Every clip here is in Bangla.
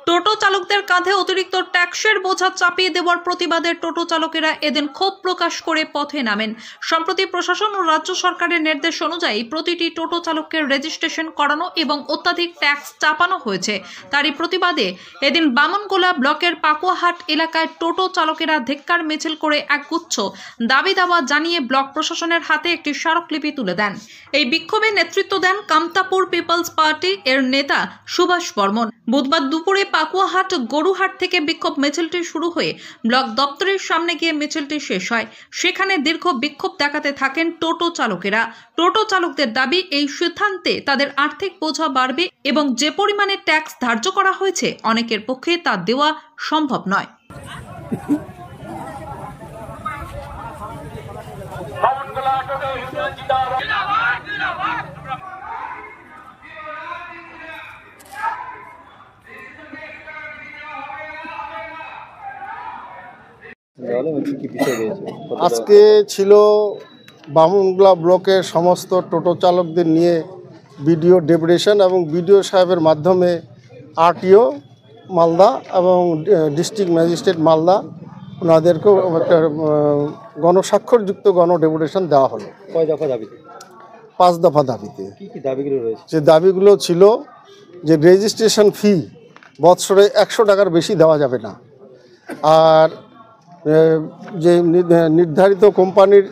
টোটো চালকদের কাঁধে অতিরিক্ত ট্যাক্সের বোঝা চাপিয়ে দেওয়ার প্রতিবাদে টোটো চালকেরা এদিন ক্ষোভ প্রকাশ করে পথে নামেন। সম্প্রতি প্রশাসন ও রাজ্য সরকারের নির্দেশ অনুযায়ী প্রতিটি টোটো চালকের রেজিস্ট্রেশন করানো এবং অত্যাধিক ট্যাক্স চাপানো হয়েছে। তারই প্রতিবাদে এদিন বামনগোলা ব্লকের পাকুয়াহাট এলাকায় টোটো চালকেরা ধিক্কার মিছিল করে একগুচ্ছ দাবি দাওয়া জানিয়ে ব্লক প্রশাসনের হাতে একটি স্মারকলিপি তুলে দেন। এই বিক্ষোভে নেতৃত্ব দেন কামতাপুর পিপলস পার্টি এর নেতা সুভাষ বর্মন। বুধবার দুপুরে পাকুয়াহাট গরুহাট থেকে বিক্ষোভ মিছিলটি শুরু হয়ে ব্লক দপ্তরের সামনে গিয়ে মিছিলটি শেষ হয়। সেখানে দীর্ঘ বিক্ষোভ দেখাতে থাকেন টোটো চালকেরা। টোটো চালকদের দাবি, এই সিদ্ধান্তে তাদের আর্থিক বোঝা বাড়বে এবং যে পরিমাণে ট্যাক্স ধার্য করা হয়েছে অনেকের পক্ষে তা দেওয়া সম্ভব নয়। আজকে ছিল বামনগোলা ব্লকের সমস্ত টোটো চালকদের নিয়ে বিডিও ডেপুটেশন এবং বিডিও সাহেবের মাধ্যমে আরটিও মালদা এবং ডিস্ট্রিক্ট ম্যাজিস্ট্রেট মালদা ওনাদেরকেও একটা গণস্বাক্ষরযুক্ত ডেপুটেশন দেওয়া হলো। কয় দফা দাবিতে? 5 দফা দাবিতে। কি দাবিগুলো রয়েছে? যে দাবিগুলো ছিল যে রেজিস্ট্রেশন ফি বৎসরে 100 টাকার বেশি দেওয়া যাবে না, আর যে নির্ধারিত কোম্পানির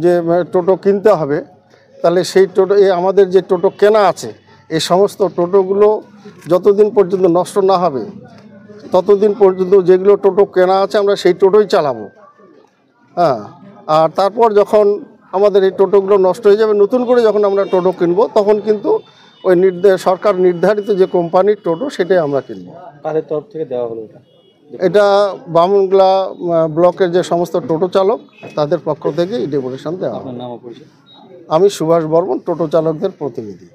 যে টোটো কিনতে হবে, তাহলে সেই টোটো আমাদের যে টোটো কেনা আছে এই সমস্ত টোটোগুলো যতদিন পর্যন্ত নষ্ট না হবে ততদিন পর্যন্ত যেগুলো টোটো কেনা আছে আমরা সেই টোটোই চালাবো। হ্যাঁ, আর তারপর যখন আমাদের এই টোটোগুলো নষ্ট হয়ে যাবে, নতুন করে যখন আমরা টোটো কিনবো তখন কিন্তু ওই সরকার নির্ধারিত যে কোম্পানির টোটো সেটাই আমরা কিনবো। কাদের তরফ থেকে দেওয়া হলো এটা? এটা বামনগোলা ব্লকের যে সমস্ত টোটো চালক তাদের পক্ষ থেকে এই ডেপুটেশন দেওয়া। আপনার নাম ও পরিচয়? আমি সুভাষ বর্মন, টোটো চালকদের প্রতিনিধি।